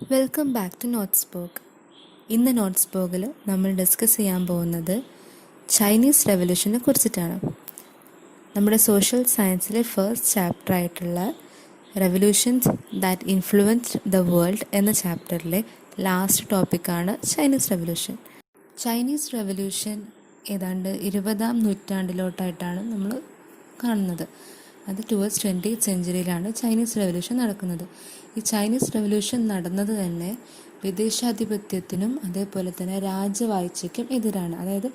Welcome back to നോട്ട്സ്ബോഗ്. ഇന്ന് നോട്ട്സ്ബോഗിൽ നമ്മൾ discuss ചെയ്യാൻ പോകുന്നത് ചൈനീസ് റെവല്യൂഷനെ കുറിച്ചിട്ടാണ്. നമ്മുടെ സോഷ്യൽ സയൻസിലെ ഫസ്റ്റ് ചാപ്റ്റർ ആയിട്ടുള്ള revolutions that influenced the world എന്ന ചാപ്റ്ററിലെ ലാസ്റ്റ് ടോപ്പിക്കാണ് ചൈനീസ് റെവല്യൂഷൻ. ചൈനീസ് റെവല്യൂഷൻ ഏതാണ്ട് 20ാം നൂറ്റാണ്ടിലോട്ടായിട്ടാണ് നമ്മൾ കാണുന്നത്. അത് ടുവേഴ്സ് 20th സെഞ്ച്വറിയിലാണ് ചൈനീസ് റെവല്യൂഷൻ നടക്കുന്നത്. ഈ ചൈനീസ് റെവല്യൂഷൻ നടന്നത് തന്നെ വിദേശാധിപത്യത്തിനും അതേപോലെ തന്നെ രാജവാഴ്ചയ്ക്കും എതിരാണ്. അതായത്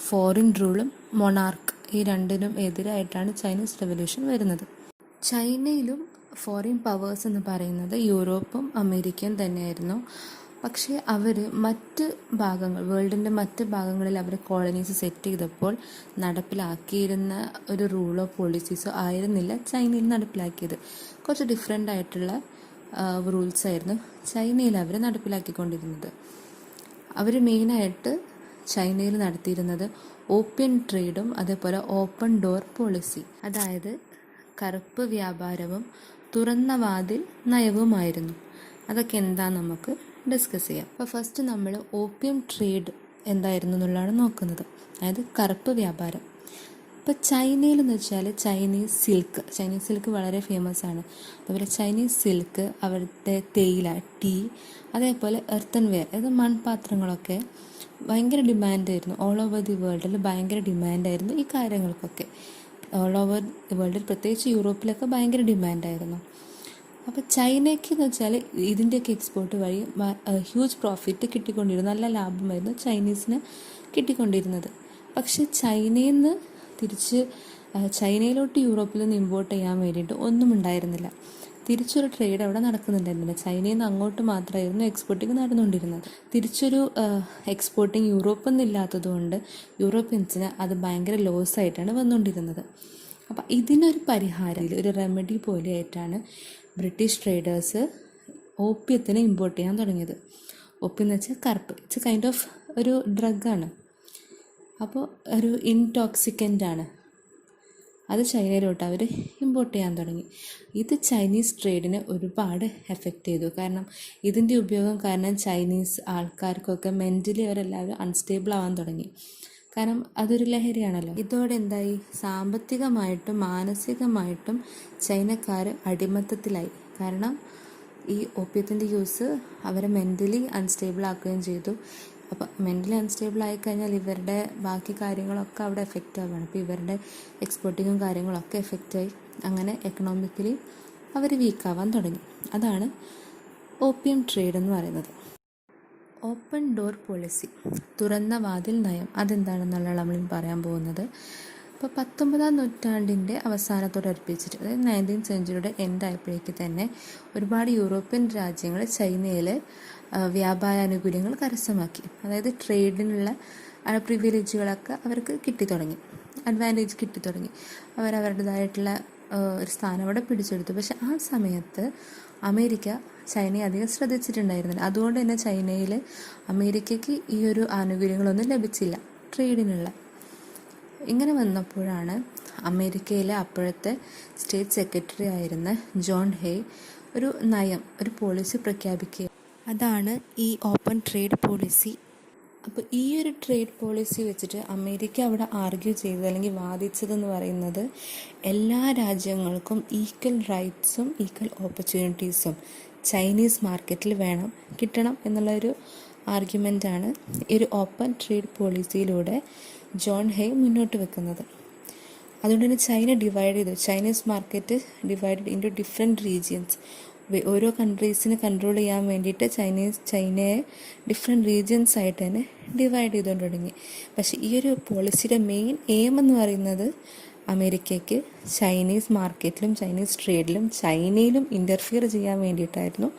ഫോറിൻ റൂളും മൊണാർക്ക് ഈ രണ്ടിനും എതിരായിട്ടാണ് ചൈനീസ് റെവല്യൂഷൻ വരുന്നത്. ചൈനയിലും ഫോറിൻ പവേഴ്സ് എന്ന് പറയുന്നത് യൂറോപ്പും അമേരിക്കയും തന്നെയായിരുന്നു. പക്ഷേ അവർ മറ്റ് ഭാഗങ്ങൾ, വേൾഡിൻ്റെ മറ്റ് ഭാഗങ്ങളിൽ അവർ കോളനീസ് സെറ്റ് ചെയ്തപ്പോൾ നടപ്പിലാക്കിയിരുന്ന ഒരു റൂളോ പോളിസീസോ ആയിരുന്നില്ല ചൈനയിൽ നടപ്പിലാക്കിയത്. കുറച്ച് ഡിഫറെൻ്റ് ആയിട്ടുള്ള റൂൾസ് ആയിരുന്നു ചൈനയിൽ അവർ നടപ്പിലാക്കിക്കൊണ്ടിരുന്നത്. അവർ മെയിനായിട്ട് ചൈനയിൽ നടത്തിയിരുന്നത് ഓപ്പിയം ട്രേഡും അതേപോലെ ഓപ്പൺ ഡോർ പോളിസി, അതായത് കറുപ്പ് വ്യാപാരവും തുറന്ന വാതിൽ നയവുമായിരുന്നു. അതൊക്കെ എന്താ നമുക്ക് ഡിസ്കസ് ചെയ്യാം. അപ്പോൾ ഫസ്റ്റ് നമ്മൾ ഓപ്പിയം ട്രേഡ് എന്തായിരുന്നു എന്നുള്ളതാണ് നോക്കുന്നത്, അതായത് കറുപ്പ് വ്യാപാരം. ഇപ്പോൾ ചൈനയിലെന്ന് വെച്ചാൽ ചൈനീസ് സിൽക്ക് വളരെ ഫേമസ് ആണ്. അതുപോലെ ചൈനീസ് സിൽക്ക്, അവിടുത്തെ തേയില, ടീ, അതേപോലെ എർത്തൻ വെയർ, അതായത് മൺപാത്രങ്ങളൊക്കെ ഭയങ്കര ഡിമാൻഡായിരുന്നു. ഓൾ ഓവർ ദി വേൾഡിൽ ഭയങ്കര ഡിമാൻഡായിരുന്നു ഈ കാര്യങ്ങൾക്കൊക്കെ. ഓൾ ഓവർ ദി വേൾഡിൽ പ്രത്യേകിച്ച് യൂറോപ്പിലൊക്കെ ഭയങ്കര ഡിമാൻഡായിരുന്നു. അപ്പോൾ ചൈനയ്ക്ക് എന്ന് വെച്ചാൽ ഇതിൻ്റെയൊക്കെ എക്സ്പോർട്ട് വഴി ഹ്യൂജ് പ്രോഫിറ്റ് കിട്ടിക്കൊണ്ടിരുന്നു, നല്ല ലാഭമായിരുന്നു ചൈനീസിന് കിട്ടിക്കൊണ്ടിരുന്നത്. പക്ഷെ ചൈനയിൽ നിന്ന് തിരിച്ച് ചൈനയിലോട്ട് യൂറോപ്പിൽ നിന്ന് ഇമ്പോർട്ട് ചെയ്യാൻ വേണ്ടിയിട്ട് ഒന്നും ഉണ്ടായിരുന്നില്ല. തിരിച്ചൊരു ട്രേഡ് അവിടെ നടക്കുന്നുണ്ടായിരുന്നില്ല. ചൈനയിൽ നിന്ന് അങ്ങോട്ട് മാത്രമായിരുന്നു എക്സ്പോർട്ടിങ് നടന്നുകൊണ്ടിരുന്നത്. തിരിച്ചൊരു എക്സ്പോർട്ടിങ് യൂറോപ്പിൽ നിന്നില്ലാത്തതുകൊണ്ട് യൂറോപ്യൻസിന് അത് ഭയങ്കര ലോസ് ആയിട്ടാണ് വന്നുകൊണ്ടിരുന്നത്. അപ്പം ഇതിനൊരു പരിഹാരം, ഒരു റെമഡി പോലെയായിട്ടാണ് ബ്രിട്ടീഷ് ട്രേഡേഴ്സ് ഓപ്പിയത്തിന് ഇമ്പോർട്ട് ചെയ്യാൻ തുടങ്ങിയത്. ഓപ്പിയം എന്ന് വെച്ചാൽ കറുപ്പ്, ഇറ്റ്സ് കൈൻഡ് ഓഫ് ഒരു ഡ്രഗാണ്. അപ്പോൾ ഒരു ഇൻടോക്സിക്കൻ്റ് ആണ്. അത് ചൈനയിലോട്ട് അവർ ഇമ്പോർട്ട് ചെയ്യാൻ തുടങ്ങി. ഇത് ചൈനീസ് ട്രേഡിനെ ഒരുപാട് എഫക്റ്റ് ചെയ്തു. കാരണം ഇതിൻ്റെ ഉപയോഗം കാരണം ചൈനീസ് ആൾക്കാർക്കൊക്കെ മെൻ്റലി അവരെല്ലാവരും അൺസ്റ്റേബിൾ ആവാൻ തുടങ്ങി. കാരണം അതൊരു ലഹരിയാണല്ലോ. ഇതോടെ എന്തായി, സാമ്പത്തികമായിട്ടും മാനസികമായിട്ടും ചൈനക്കാർ അടിമത്തത്തിലായി. കാരണം ഈ ഓപ്പിയത്തിൻ്റെ യൂസ് അവരെ മെൻ്റലി അൺസ്റ്റേബിൾ ആക്കുകയും ചെയ്തു. അപ്പോൾ മെൻ്റലി അൺസ്റ്റേബിൾ ആയിക്കഴിഞ്ഞാൽ ഇവരുടെ ബാക്കി കാര്യങ്ങളൊക്കെ അവിടെ എഫക്റ്റ് ആവുകയാണ്. അപ്പോൾ ഇവരുടെ എക്സ്പോർട്ടിങ്ങും കാര്യങ്ങളൊക്കെ എഫക്റ്റായി. അങ്ങനെ എക്കണോമിക്കലി അവർ വീക്കാവാൻ തുടങ്ങി. അതാണ് ഓപ്പിയം ട്രേഡ് എന്ന് പറയുന്നത്. ഓപ്പൺ ഡോർ പോളിസി, തുറന്ന വാതിൽ നയം, അതെന്താണെന്നുള്ള നമ്മൾ പറയാൻ പോകുന്നത്. ഇപ്പോൾ 19ാം നൂറ്റാണ്ടിൻ്റെ അവസാനത്തോടടുപ്പിച്ചിട്ട്, അതായത് 19th സെഞ്ച്വറിയുടെ എൻഡ് ആയപ്പോഴേക്ക് തന്നെ ഒരുപാട് യൂറോപ്യൻ രാജ്യങ്ങൾ ചൈനയിൽ വ്യാപാരാനുകൂല്യങ്ങൾ കരസ്ഥമാക്കി. അതായത് ട്രേഡിനുള്ള പ്രിവിലേജുകളൊക്കെ അവർക്ക് കിട്ടിത്തുടങ്ങി, അഡ്വാൻറ്റേജ് കിട്ടിത്തുടങ്ങി. അവരവരുടേതായിട്ടുള്ള ഒരു സ്ഥാനം അവിടെ പിടിച്ചെടുത്തു. പക്ഷെ ആ സമയത്ത് അമേരിക്ക ചൈനയെ അധികം ശ്രദ്ധിച്ചിട്ടുണ്ടായിരുന്നില്ല. അതുകൊണ്ട് തന്നെ ചൈനയിൽ അമേരിക്കയ്ക്ക് ഈ ഒരു ആനുകൂല്യങ്ങളൊന്നും ലഭിച്ചില്ല ട്രേഡിനുള്ള. ഇങ്ങനെ വന്നപ്പോഴാണ് അമേരിക്കയിലെ അപ്പോഴത്തെ സ്റ്റേറ്റ് സെക്രട്ടറി ആയിരുന്ന ജോൺ ഹേയ് ഒരു പോളിസി പ്രഖ്യാപിക്കുക. അതാണ് ഈ ഓപ്പൺ ട്രേഡ് പോളിസി. അപ്പോൾ ഈ ഒരു ട്രേഡ് പോളിസി വെച്ചിട്ട് അമേരിക്ക അവിടെ ആർഗ്യൂ ചെയ്തത് അല്ലെങ്കിൽ വാദിച്ചതെന്ന് പറയുന്നത് എല്ലാ രാജ്യങ്ങൾക്കും ഈക്വൽ റൈറ്റ്സും ഈക്വൽ ഓപ്പർച്യൂണിറ്റീസും ചൈനീസ് മാർക്കറ്റിൽ കിട്ടണം എന്നുള്ളൊരു ആർഗ്യുമെൻ്റാണ് ഈ ഒരു ഓപ്പൺ ട്രേഡ് പോളിസിയിലൂടെ ജോൺ ഹേയ് മുന്നോട്ട് വെക്കുന്നത്. അതുകൊണ്ട് തന്നെ ചൈന ഡിവൈഡ് ചെയ്തു. Chinese market divided into different regions. ഓരോ കൺട്രീസിന് കൺട്രോൾ ചെയ്യാൻ വേണ്ടിയിട്ട് ചൈനയെ ഡിഫറെൻറ്റ് റീജിയൻസ് ആയിട്ട് തന്നെ ഡിവൈഡ് ചെയ്തുകൊണ്ട് തുടങ്ങി. പക്ഷേ ഈ ഒരു പോളിസിയുടെ മെയിൻ എയിം എന്ന് പറയുന്നത് അമേരിക്കയ്ക്ക് ചൈനീസ് മാർക്കറ്റിലും ചൈനീസ് ട്രേഡിലും ചൈനയിലും ഇൻ്റർഫിയർ ചെയ്യാൻ വേണ്ടിയിട്ടായിരുന്നു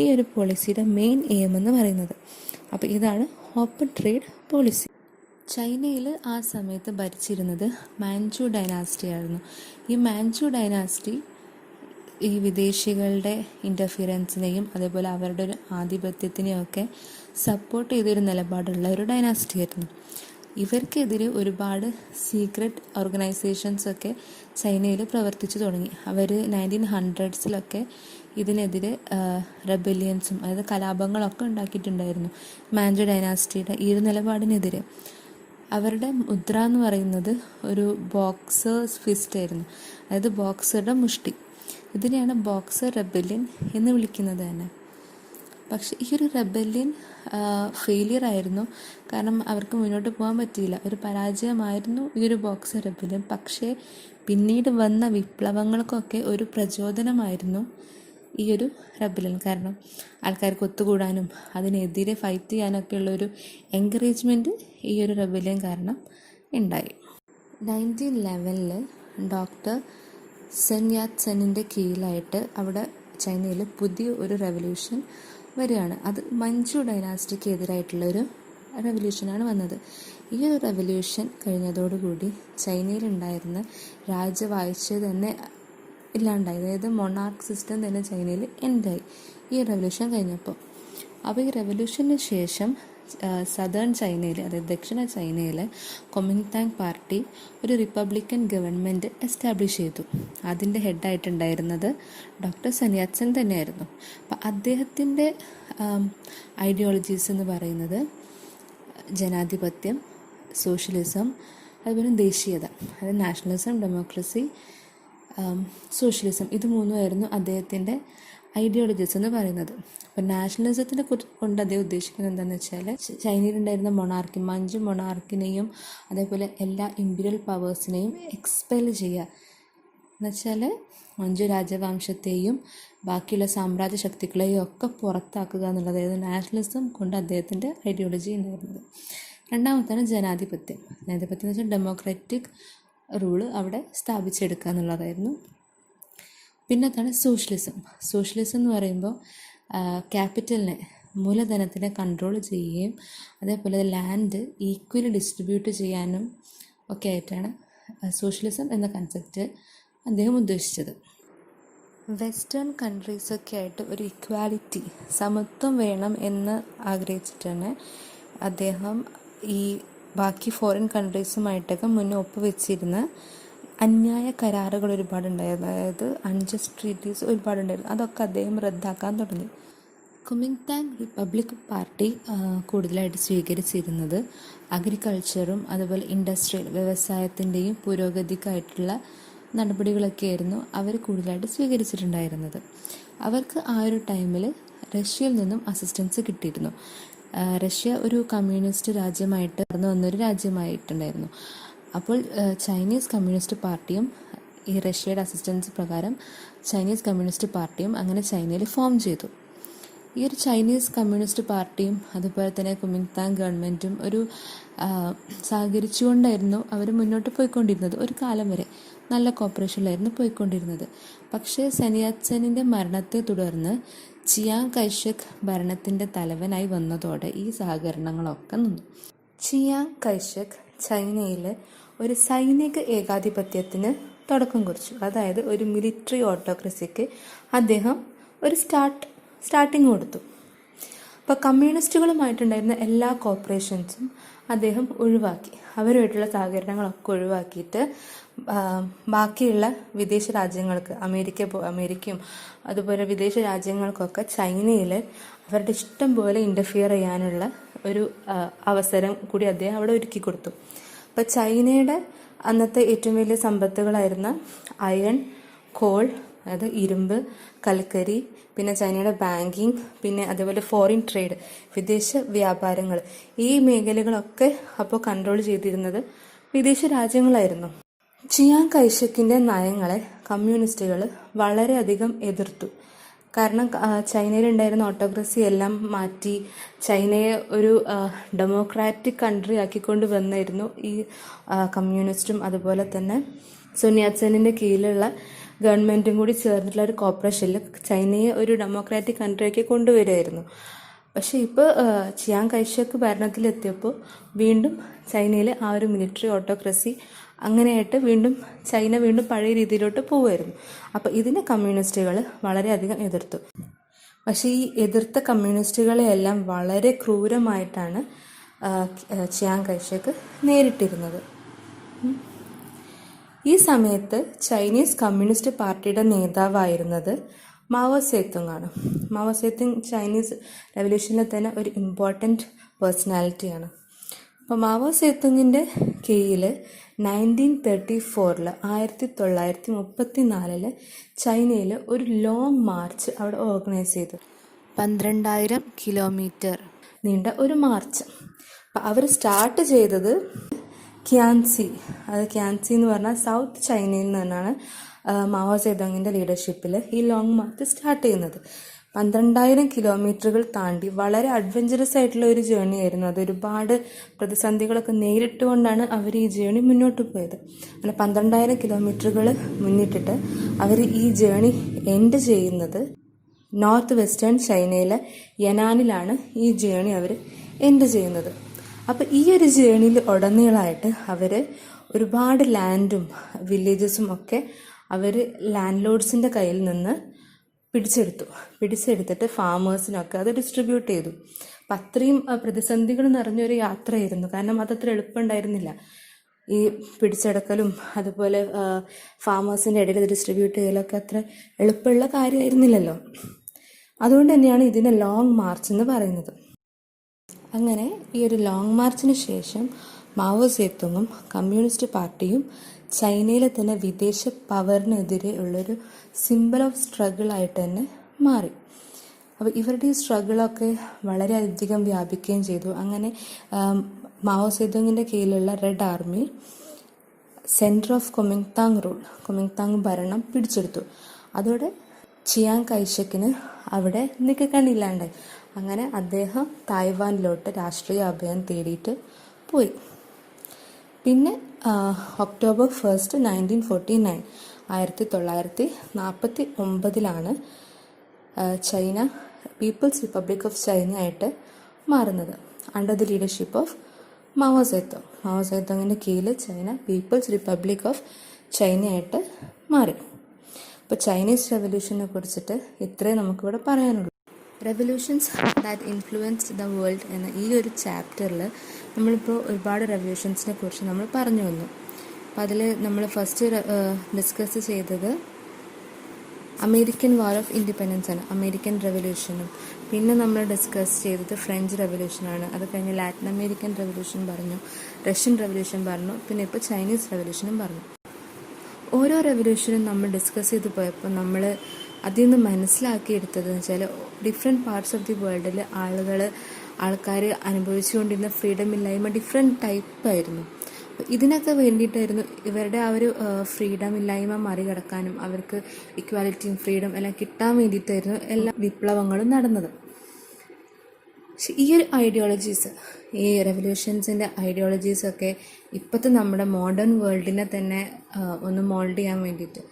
ഈ ഒരു പോളിസിയുടെ മെയിൻ എയിം എന്ന് പറയുന്നത്. അപ്പോൾ ഇതാണ് ഓപ്പൺ ട്രേഡ് പോളിസി. ചൈനയിൽ ആ സമയത്ത് ഭരിച്ചിരുന്നത് മാഞ്ചു ഡൈനാസ്റ്റി ആയിരുന്നു. ഈ മാഞ്ചു ഡൈനാസ്റ്റി ഈ വിദേശികളുടെ ഇൻ്റർഫിയറൻസിനെയും അതേപോലെ അവരുടെ ഒരു ആധിപത്യത്തിനെയൊക്കെ സപ്പോർട്ട് ചെയ്തൊരു നിലപാടുള്ള ഒരു ഡൈനാസ്റ്റി ആയിരുന്നു. ഇവർക്കെതിരെ ഒരുപാട് സീക്രട്ട് ഓർഗനൈസേഷൻസൊക്കെ ചൈനയിൽ പ്രവർത്തിച്ചു തുടങ്ങി. അവർ 1900s ഇതിനെതിരെ റെബല്യൻസും അതായത് കലാപങ്ങളൊക്കെ ഉണ്ടാക്കിയിട്ടുണ്ടായിരുന്നു. മാൻഡു ഡൈനാസ്റ്റിയുടെ ഈ ഒരു നിലപാടിനെതിരെ. അവരുടെ മുദ്ര എന്ന് പറയുന്നത് ഒരു ബോക്സേഴ്സ് ഫിസ്റ്റ് ആയിരുന്നു, അതായത് ബോക്സറുടെ മുഷ്ടി. ഇതിനെയാണ് ബോക്സർ റെബല്യൻ എന്ന് വിളിക്കുന്നത് തന്നെ. പക്ഷെ ഈ ഒരു റെബല്യൻ ഫെയിലിയർ ആയിരുന്നു, കാരണം അവർക്ക് മുന്നോട്ട് പോകാൻ പറ്റിയില്ല. ഒരു പരാജയമായിരുന്നു ഈ ഒരു ബോക്സർ റെബല്യൻ. പക്ഷേ പിന്നീട് വന്ന വിപ്ലവങ്ങൾക്കൊക്കെ ഒരു പ്രചോദനമായിരുന്നു ഈ ഒരു റെബല്യൻ. കാരണം ആൾക്കാർക്ക് ഒത്തുകൂടാനും അതിനെതിരെ ഫൈറ്റ് ചെയ്യാനൊക്കെയുള്ള ഒരു എൻകറേജ്മെൻറ്റ് ഈ ഒരു റെബല്യൻ കാരണം ഉണ്ടായി. 1911 ഡോക്ടർ സെൻ യാത് സെന്നിൻ്റെ കീഴിലായിട്ട് അവിടെ ചൈനയിൽ പുതിയ ഒരു റെവല്യൂഷൻ വരികയാണ്. അത് മഞ്ചു ഡൈനാസ്റ്റിക്ക് എതിരായിട്ടുള്ളൊരു റെവല്യൂഷനാണ് വന്നത്. ഈ ഒരു റെവല്യൂഷൻ കഴിഞ്ഞതോടുകൂടി ചൈനയിലുണ്ടായിരുന്ന രാജവാഴ്ച തന്നെ ഇല്ലാണ്ടായി. അതായത് മൊണാർക്ക് സിസ്റ്റം തന്നെ ചൈനയിൽ എൻഡായി ഈ റെവല്യൂഷൻ കഴിഞ്ഞപ്പോൾ. അപ്പോൾ ഈ റെവല്യൂഷന് ശേഷം സദേൺ ചൈനയിൽ, അതായത് ദക്ഷിണ ചൈനയിൽ കൊമിങ്താങ് പാർട്ടി ഒരു റിപ്പബ്ലിക്കൻ ഗവൺമെൻറ് എസ്റ്റാബ്ലിഷ് ചെയ്തു. അതിൻ്റെ ഹെഡായിട്ടുണ്ടായിരുന്നത് ഡോക്ടർ സൻ യാത് സെൻ തന്നെയായിരുന്നു. അപ്പം അദ്ദേഹത്തിൻ്റെ ഐഡിയോളജീസ് എന്ന് പറയുന്നത് ജനാധിപത്യം, സോഷ്യലിസം, അതുപോലെ ദേശീയത, അതായത് നാഷണലിസം, ഡെമോക്രസി, സോഷ്യലിസം, ഇത് മൂന്നുമായിരുന്നു അദ്ദേഹത്തിൻ്റെ ഐഡിയോളജീസ് എന്ന് പറയുന്നത്. അപ്പോൾ നാഷണലിസത്തിനെ കൊണ്ട് അദ്ദേഹം ഉദ്ദേശിക്കുന്നത് എന്താണെന്ന് വെച്ചാൽ ചൈനയിലുണ്ടായിരുന്ന മൊണാർക്കി, മഞ്ചു മൊണാർക്കിനെയും അതേപോലെ എല്ലാ ഇമ്പീരിയൽ പവേഴ്സിനെയും എക്സ്പെൽ ചെയ്യുക എന്നുവെച്ചാൽ മഞ്ചു രാജവംശത്തെയും ബാക്കിയുള്ള സാമ്രാജ്യ ശക്തികളെയും ഒക്കെ പുറത്താക്കുക എന്നുള്ളതായിരുന്നു നാഷണലിസം കൊണ്ട് അദ്ദേഹത്തിൻ്റെ ഐഡിയോളജി ഉണ്ടായിരുന്നത്. രണ്ടാമത്താണ് ജനാധിപത്യം. ജനാധിപത്യം എന്ന് വെച്ചാൽ ഡെമോക്രാറ്റിക് റൂള് അവിടെ സ്ഥാപിച്ചെടുക്കുക എന്നുള്ളതായിരുന്നു. പിന്നത്താണ് സോഷ്യലിസം. സോഷ്യലിസം എന്ന് പറയുമ്പോൾ ക്യാപിറ്റലിനെ, മൂലധനത്തിനെ കൺട്രോൾ ചെയ്യുകയും അതേപോലെ ലാൻഡ് ഈക്വലി ഡിസ്ട്രിബ്യൂട്ട് ചെയ്യാനും ഒക്കെ ആയിട്ടാണ് സോഷ്യലിസം എന്ന കൺസെപ്റ്റ് അദ്ദേഹം ഉദ്ദേശിച്ചത്. വെസ്റ്റേൺ കൺട്രീസൊക്കെ ആയിട്ട് ഒരു ഇക്വാലിറ്റി, സമത്വം വേണം എന്ന് ആഗ്രഹിച്ചിട്ടാണ് അദ്ദേഹം ഈ ബാക്കി ഫോറിൻ കൺട്രീസുമായിട്ടൊക്കെ മുന്നേ ഒപ്പുവെച്ചിരുന്ന അന്യായ കരാറുകൾ ഒരുപാടുണ്ടായിരുന്നു. അതായത് അൺജസ്റ്റ് ട്രീറ്റീസ് ഒരുപാടുണ്ടായിരുന്നു. അതൊക്കെ അദ്ദേഹം റദ്ദാക്കാൻ തുടങ്ങി. കുമിങ്താങ് റിപ്പബ്ലിക് പാർട്ടി കൂടുതലായിട്ട് സ്വീകരിച്ചിരുന്നത് അഗ്രികൾച്ചറും അതുപോലെ ഇൻഡസ്ട്രിയൽ വ്യവസായത്തിൻ്റെയും പുരോഗതിക്കായിട്ടുള്ള നടപടികളൊക്കെ ആയിരുന്നു അവർ കൂടുതലായിട്ട് സ്വീകരിച്ചിട്ടുണ്ടായിരുന്നത്. അവർക്ക് ആ ഒരു ടൈമിൽ റഷ്യയിൽ നിന്നും അസിസ്റ്റൻസ് കിട്ടിയിരുന്നു. റഷ്യ ഒരു കമ്മ്യൂണിസ്റ്റ് രാജ്യമായിട്ട് വന്നൊരു രാജ്യമായിട്ടുണ്ടായിരുന്നു. അപ്പോൾ ചൈനീസ് കമ്മ്യൂണിസ്റ്റ് പാർട്ടിയും ഈ റഷ്യയുടെ അസിസ്റ്റൻസ് പ്രകാരം ചൈനീസ് കമ്മ്യൂണിസ്റ്റ് പാർട്ടിയും അങ്ങനെ ചൈനയിൽ ഫോം ചെയ്തു. ഈ ഒരു ചൈനീസ് കമ്മ്യൂണിസ്റ്റ് പാർട്ടിയും അതുപോലെ തന്നെ കുമിങ്താങ് ഗവൺമെൻറ്റും ഒരു സഹകരിച്ചുകൊണ്ടായിരുന്നു അവർ മുന്നോട്ട് പോയിക്കൊണ്ടിരുന്നത്. ഒരു കാലം വരെ നല്ല കോപ്പറേഷനിലായിരുന്നു പോയിക്കൊണ്ടിരുന്നത്. പക്ഷേ സൻ യാത് സെന്നിൻ്റെ മരണത്തെ തുടർന്ന് ചിയാങ് കൈഷക് ഭരണത്തിൻ്റെ തലവനായി വന്നതോടെ ഈ സഹകരണങ്ങളൊക്കെ നിന്നു. ചിയാങ് കൈഷക് ചൈനയിൽ ഒരു സൈനിക ഏകാധിപത്യത്തിന് തുടക്കം കുറിച്ചു. അതായത് ഒരു മിലിറ്ററി ഓട്ടോക്രസിക്ക് അദ്ദേഹം ഒരു സ്റ്റാർട്ടിങ് കൊടുത്തു. അപ്പോൾ കമ്മ്യൂണിസ്റ്റുകളുമായിട്ടുണ്ടായിരുന്ന എല്ലാ കോപ്പറേഷൻസും അദ്ദേഹം ഒഴിവാക്കി. അവരുമായിട്ടുള്ള സഹകരണങ്ങളൊക്കെ ഒഴിവാക്കിയിട്ട് ബാക്കിയുള്ള വിദേശ രാജ്യങ്ങൾക്ക്, അമേരിക്കയും അതുപോലെ വിദേശ രാജ്യങ്ങൾക്കൊക്കെ ചൈനയിൽ അവരുടെ ഇഷ്ടം പോലെ ഇൻ്റർഫിയർ ചെയ്യാനുള്ള ഒരു അവസരം കൂടി അദ്ദേഹം അവിടെ ഒരുക്കി കൊടുത്തു. അപ്പോൾ ചൈനയുടെ അന്നത്തെ ഏറ്റവും വലിയ സമ്പത്തുകളായിരുന്ന അയൺ, കോൾ, അതായത് ഇരുമ്പ്, കൽക്കരി, പിന്നെ ചൈനയുടെ ബാങ്കിങ്, പിന്നെ അതേപോലെ ഫോറിൻ ട്രേഡ്, വിദേശ വ്യാപാരങ്ങൾ, ഈ മേഖലകളൊക്കെ അപ്പോൾ കൺട്രോൾ ചെയ്തിരുന്നത് വിദേശ രാജ്യങ്ങളായിരുന്നു. ചിയാങ് കൈഷക്കിൻ്റെ നയങ്ങളെ കമ്മ്യൂണിസ്റ്റുകൾ വളരെയധികം എതിർത്തു. കാരണം ചൈനയിലുണ്ടായിരുന്ന ഓട്ടോക്രസി എല്ലാം മാറ്റി ചൈനയെ ഒരു ഡെമോക്രാറ്റിക് കൺട്രി ആക്കിക്കൊണ്ട് വന്നായിരുന്നു ഈ കമ്മ്യൂണിസ്റ്റും അതുപോലെ തന്നെ സൻ യാത് സെന്നിൻ്റെ കീഴിലുള്ള ഗവൺമെൻറ്റും കൂടി ചേർന്നിട്ടുള്ള ഒരു കോർപ്പറേഷനിൽ ചൈനയെ ഒരു ഡെമോക്രാറ്റിക് കൺട്രിയാക്കി കൊണ്ടുവരികയായിരുന്നു. പക്ഷേ ഇപ്പോൾ ചിയാങ് കൈഷക്ക് ഭരണത്തിലെത്തിയപ്പോൾ വീണ്ടും ചൈനയിൽ ആ ഒരു മിലിറ്ററി ഓട്ടോക്രസി അങ്ങനെയായിട്ട് ചൈന വീണ്ടും പഴയ രീതിയിലോട്ട് പോവുമായിരുന്നു. അപ്പോൾ ഇതിനെ കമ്മ്യൂണിസ്റ്റുകൾ വളരെയധികം എതിർത്തു. പക്ഷേ ഈ എതിർത്ത കമ്മ്യൂണിസ്റ്റുകളെയെല്ലാം വളരെ ക്രൂരമായിട്ടാണ് ചിയാങ് കൈഷക്ക് നേരിട്ടിരുന്നത്. ഈ സമയത്ത് ചൈനീസ് കമ്മ്യൂണിസ്റ്റ് പാർട്ടിയുടെ നേതാവായിരുന്നത് മാവോ സേത്തുങ് ആണ്. മാവോ സേത്തുങ് ചൈനീസ് റെവല്യൂഷനിലെ തന്നെ ഒരു ഇമ്പോർട്ടൻറ്റ് പേഴ്സണാലിറ്റിയാണ്. അപ്പോൾ മാവോ സേത്തുങ്ങിൻ്റെ കീഴിൽ 1934 1934 ചൈനയിൽ ഒരു ലോങ് മാർച്ച് അവിടെ ഓർഗനൈസ് ചെയ്തു. 12,000 കിലോമീറ്റർ നീണ്ട ഒരു മാർച്ച്. അപ്പോൾ അവർ സ്റ്റാർട്ട് ചെയ്തത് ക്യാൻസി എന്ന് പറഞ്ഞാൽ സൗത്ത് ചൈനയിൽ നിന്നാണ് മാവോ സേതുങ്ങിൻ്റെ ലീഡർഷിപ്പിൽ ഈ ലോങ് മാർച്ച് സ്റ്റാർട്ട് ചെയ്യുന്നത്. 12,000 കിലോമീറ്ററുകൾ താണ്ടി വളരെ അഡ്വഞ്ചറസ് ആയിട്ടുള്ള ഒരു ജേണി ആയിരുന്നു അത്. ഒരുപാട് പ്രതിസന്ധികളൊക്കെ നേരിട്ടുകൊണ്ടാണ് അവർ ഈ ജേണി മുന്നോട്ട് പോയത്. അങ്ങനെ 12,000 കിലോമീറ്ററുകൾ മുന്നിട്ടിട്ട് അവർ ഈ ജേണി എൻഡ് ചെയ്യുന്നത് നോർത്ത് വെസ്റ്റേൺ ചൈനയിലെ യനാനിലാണ് ഈ ജേണി അവർ എൻഡ് ചെയ്യുന്നത്. അപ്പോൾ ഈ ഒരു ജേണിയിൽ ഉടനീളമായിട്ട് അവർ ഒരുപാട് ലാൻഡും വില്ലേജസും ഒക്കെ അവർ ലാൻഡ് ലോഡ്സിൻ്റെ കയ്യിൽ നിന്ന് പിടിച്ചെടുത്തിട്ട് ഫാമേഴ്സിനൊക്കെ അത് ഡിസ്ട്രിബ്യൂട്ട് ചെയ്തു. അപ്പം അത്രയും പ്രതിസന്ധികൾ നിറഞ്ഞൊരു യാത്രയായിരുന്നു. കാരണം അതത്ര എളുപ്പമുണ്ടായിരുന്നില്ല. ഈ പിടിച്ചെടുക്കലും അതുപോലെ ഫാമേഴ്സിൻ്റെ ഇടയിൽ ഇത് ഡിസ്ട്രിബ്യൂട്ട് ചെയ്യലൊക്കെ അത്ര എളുപ്പമുള്ള കാര്യമായിരുന്നില്ലല്ലോ. അതുകൊണ്ട് തന്നെയാണ് ഇതിനെ ലോങ് മാർച്ച് എന്ന് പറയുന്നത്. അങ്ങനെ ഈ ഒരു ലോങ് മാർച്ചിന് ശേഷം മാവോ സേത്തുങ്ങും കമ്മ്യൂണിസ്റ്റ് പാർട്ടിയും ചൈനയിലെ തന്നെ വിദേശ പവറിനെതിരെ ഉള്ളൊരു സിമ്പിൾ ഓഫ് സ്ട്രഗിൾ ആയിട്ട് തന്നെ മാറി. അപ്പോൾ ഇവരുടെ ഈ സ്ട്രഗിളൊക്കെ വളരെയധികം വ്യാപിക്കുകയും ചെയ്തു. അങ്ങനെ മാവോ സേതുങ്ങിൻ്റെ കീഴിലുള്ള റെഡ് ആർമി സെൻറ്റർ ഓഫ് കൊമിങ്താങ് ഭരണം പിടിച്ചെടുത്തു. അതോടെ ചിയാങ് കൈഷക്കിന് അവിടെ നിൽക്കണ്ടില്ലാണ്ടായി. അങ്ങനെ അദ്ദേഹം തായ്വാനിലോട്ട് രാഷ്ട്രീയ അഭയം തേടിയിട്ട് പോയി. പിന്നെ October 1 1949 1949 China people's republic of China ആയിട്ട് മാറുന്നത് under the leadership of Mao സേതുങ്ങിൻ്റെ കീഴിൽ ചൈന പീപ്പിൾസ് റിപ്പബ്ലിക് ഓഫ് ചൈനയായിട്ട് മാറി. അപ്പോൾ ചൈനീസ് റെവല്യൂഷനെ കുറിച്ചിട്ട് ഇത്രയും നമുക്കിവിടെ പറയാനുള്ളൂ. Revolutions that influenced the world എന്ന ഈ ഒരു ചാപ്റ്ററിൽ നമ്മളിപ്പോൾ ഒരുപാട് റെവല്യൂഷൻസിനെ കുറിച്ച് നമ്മൾ പറഞ്ഞു വന്നു. അപ്പോൾ അതിൽ നമ്മൾ ഫസ്റ്റ് ഡിസ്കസ് ചെയ്തത് അമേരിക്കൻ വാർ ഓഫ് ഇൻഡിപെൻഡൻസ് ആണ്, അമേരിക്കൻ റെവല്യൂഷനും. പിന്നെ നമ്മൾ ഡിസ്കസ് ചെയ്തത് ഫ്രഞ്ച് റെവല്യൂഷനാണ്. അത് കഴിഞ്ഞ് ലാറ്റിൻ അമേരിക്കൻ റെവല്യൂഷൻ പറഞ്ഞു, റഷ്യൻ റെവല്യൂഷൻ പറഞ്ഞു, പിന്നെ ഇപ്പോൾ ചൈനീസ് റെവല്യൂഷനും പറഞ്ഞു. ഓരോ റെവല്യൂഷനും നമ്മൾ ഡിസ്കസ് ചെയ്ത് പോയപ്പോൾ നമ്മൾ അതിൽ നിന്ന് മനസ്സിലാക്കിയെടുത്തതെന്ന് വെച്ചാൽ ഡിഫറെൻറ്റ് പാർട്സ് ഓഫ് ദി വേൾഡിൽ ആൾക്കാർ അനുഭവിച്ചുകൊണ്ടിരുന്ന ഫ്രീഡം ഇല്ലായ്മ ഡിഫറെൻറ്റ് ടൈപ്പായിരുന്നു. ഇതിനൊക്കെ വേണ്ടിയിട്ടായിരുന്നു ഇവരുടെ ആ ഒരു ഫ്രീഡം ഇല്ലായ്മ മറികടക്കാനും അവർക്ക് ഇക്വാലിറ്റിയും ഫ്രീഡം എല്ലാം കിട്ടാൻ വേണ്ടിയിട്ടായിരുന്നു എല്ലാ വിപ്ലവങ്ങളും നടന്നത്. പക്ഷെ ഈ ഒരു ഐഡിയോളജീസ്, ഈ റെവല്യൂഷൻസിൻ്റെ ഐഡിയോളജീസൊക്കെ ഇപ്പോഴത്തെ നമ്മുടെ മോഡേൺ വേൾഡിനെ തന്നെ ഒന്ന് മോൾഡ് ചെയ്യാൻ വേണ്ടിയിട്ട്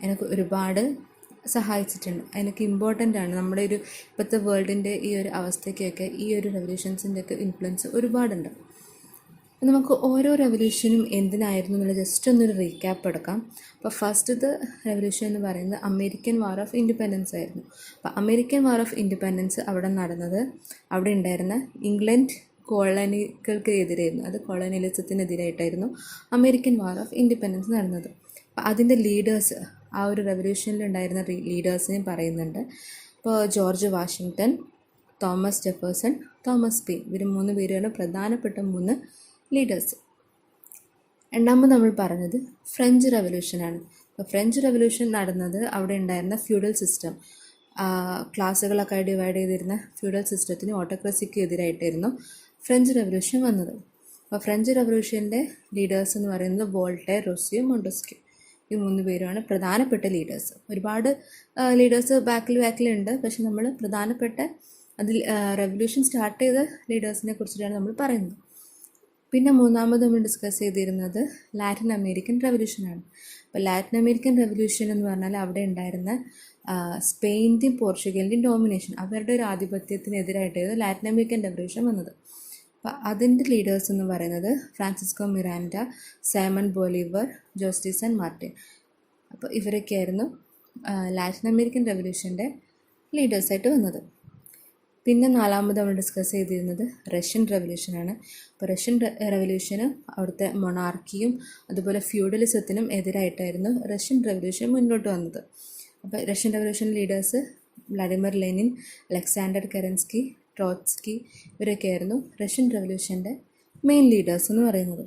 എനിക്ക് ഒരുപാട് സഹായിച്ചിട്ടുണ്ട്. എനിക്ക് ഇമ്പോർട്ടൻ്റ് ആണ്. നമ്മുടെ ഒരു ഇപ്പോഴത്തെ വേൾഡിൻ്റെ ഈ ഒരു അവസ്ഥയ്ക്കൊക്കെ ഈ ഒരു റെവല്യൂഷൻസിൻ്റെയൊക്കെ ഇൻഫ്ലുവൻസ് ഒരുപാടുണ്ട്. നമുക്ക് ഓരോ റെവല്യൂഷനും എന്തിനായിരുന്നു എന്നുള്ള ജസ്റ്റ് ഒന്നൊരു റീക്യാപ്പ് എടുക്കാം. അപ്പോൾ ഫസ്റ്റത്തെ റെവല്യൂഷൻ എന്ന് പറയുന്നത് അമേരിക്കൻ വാർ ഓഫ് ഇൻഡിപെൻഡൻസ് ആയിരുന്നു. അപ്പോൾ അമേരിക്കൻ വാർ ഓഫ് ഇൻഡിപെൻഡൻസ് അവിടെ നടന്നത് അവിടെ ഉണ്ടായിരുന്ന ഇംഗ്ലണ്ട് കോളനികൾക്ക് എതിരായിരുന്നു. അത് കോളനിയലിസത്തിനെതിരായിട്ടായിരുന്നു അമേരിക്കൻ വാർ ഓഫ് ഇൻഡിപെൻഡൻസ് നടന്നത്. അപ്പോൾ അതിൻ്റെ ലീഡേഴ്സ്, ആ ഒരു റെവല്യൂഷനിൽ ഉണ്ടായിരുന്ന ലീഡേഴ്സിനെ പറയുന്നുണ്ട്. ഇപ്പോൾ George Washington, Thomas Jefferson, Thomas pain, ഇവർ 3 പേരാണ് പ്രധാനപ്പെട്ട 3 ലീഡേഴ്സ്. രണ്ടാമത് നമ്മൾ പറഞ്ഞത് ഫ്രഞ്ച് റെവല്യൂഷനാണ്. അപ്പോൾ ഫ്രഞ്ച് റെവല്യൂഷൻ നടന്നത് അവിടെ ഉണ്ടായിരുന്ന ഫ്യൂഡൽ സിസ്റ്റം, ക്ലാസ്സുകളൊക്കെ ഡിവൈഡ് ചെയ്തിരുന്ന ഫ്യൂഡൽ സിസ്റ്റത്തിന് ഓട്ടോക്രസിക്ക് എതിരായിട്ടായിരുന്നു ഫ്രഞ്ച് റെവല്യൂഷൻ വന്നത്. അപ്പോൾ ഫ്രഞ്ച് റെവല്യൂഷൻ്റെ ലീഡേഴ്സ് എന്ന് പറയുന്നത് വോൾട്ടയർ, റൊസ്യൂ, മോണ്ടസ്ക്യൂ, ഈ 3 പേരുമാണ് പ്രധാനപ്പെട്ട ലീഡേഴ്സ്. ഒരുപാട് ലീഡേഴ്സ് ബാക്കിലുണ്ട്. പക്ഷെ നമ്മൾ പ്രധാനപ്പെട്ട അതിൽ റെവല്യൂഷൻ സ്റ്റാർട്ട് ചെയ്ത ലീഡേഴ്സിനെ കുറിച്ചിട്ടാണ് നമ്മൾ പറയുന്നത്. പിന്നെ മൂന്നാമത് നമ്മൾ ഡിസ്കസ് ചെയ്തിരുന്നത് ലാറ്റിൻ അമേരിക്കൻ റെവല്യൂഷനാണ്. അപ്പോൾ ലാറ്റിൻ അമേരിക്കൻ റെവല്യൂഷൻ എന്ന് പറഞ്ഞാൽ അവിടെ ഉണ്ടായിരുന്ന സ്പെയിൻ്റെയും പോർച്ചുഗലിൻ്റെയും ഡോമിനേഷൻ, അവരുടെ ഒരു ആധിപത്യത്തിനെതിരായിട്ടായിരുന്നു ലാറ്റിൻ അമേരിക്കൻ റെവല്യൂഷൻ വന്നത്. അപ്പോൾ അതിൻ്റെ ലീഡേഴ്സ് എന്ന് പറയുന്നത് Francisco Miranda, Simon Bolivar, Jose de San Martin. അപ്പോൾ ഇവരൊക്കെയായിരുന്നു ലാറ്റിൻ അമേരിക്കൻ റെവല്യൂഷൻ്റെ ലീഡേഴ്സായിട്ട് വന്നത്. പിന്നെ നാലാമത് നമ്മൾ ഡിസ്കസ് ചെയ്തിരുന്നത് റഷ്യൻ റെവല്യൂഷനാണ്. അപ്പോൾ റഷ്യൻ റെവല്യൂഷന് അവിടുത്തെ മൊണാർക്കിയും അതുപോലെ ഫ്യൂഡലിസത്തിനും എതിരായിട്ടായിരുന്നു റഷ്യൻ റെവല്യൂഷൻ മുന്നോട്ട് വന്നത്. അപ്പോൾ Russian revolution leaders Vladimir Lenin, Alexander Kerensky, Trotsky ഇവരൊക്കെയായിരുന്നു റഷ്യൻ റവല്യൂഷൻ്റെ മെയിൻ ലീഡേഴ്സ് എന്ന് പറയുന്നത്.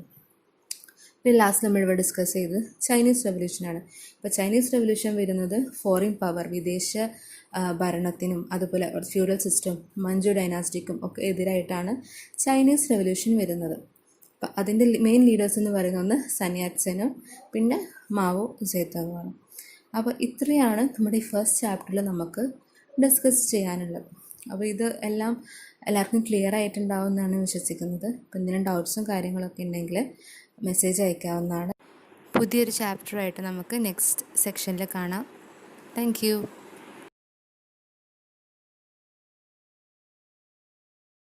പിന്നെ ലാസ്റ്റ് നമ്മളിവിടെ ഡിസ്കസ് ചെയ്തത് ചൈനീസ് റവല്യൂഷനാണ്. ഇപ്പോൾ ചൈനീസ് റവല്യൂഷൻ വരുന്നത് ഫോറിൻ പവർ, വിദേശ ഭരണത്തിനും അതുപോലെ ഫ്യൂഡൽ സിസ്റ്റം, മഞ്ചു ഡൈനാസ്റ്റിക്കും ഒക്കെ എതിരായിട്ടാണ് ചൈനീസ് റവല്യൂഷൻ വരുന്നത്. അപ്പം അതിൻ്റെ മെയിൻ ലീഡേഴ്സ് എന്ന് പറയുന്നത് സന്യാറ്റ്സെനും പിന്നെ മാവോ സേതുങ്ങുമാണ്. അപ്പോൾ ഇത്രയാണ് നമ്മുടെ ഈ ഫസ്റ്റ് ചാപ്റ്ററിൽ നമുക്ക് ഡിസ്കസ് ചെയ്യാനുള്ളത്. അപ്പോൾ ഇത് എല്ലാം എല്ലാവർക്കും ക്ലിയർ ആയിട്ടുണ്ടാവുമെന്നാണ് വിശ്വസിക്കുന്നത്. അപ്പോൾ എന്തെങ്കിലും ഡൗട്ട്സും കാര്യങ്ങളൊക്കെ ഉണ്ടെങ്കിൽ മെസ്സേജ് അയക്കാവുന്നതാണ്. പുതിയൊരു ചാപ്റ്ററായിട്ട് നമുക്ക് നെക്സ്റ്റ് സെക്ഷനിൽ കാണാം. Thank you.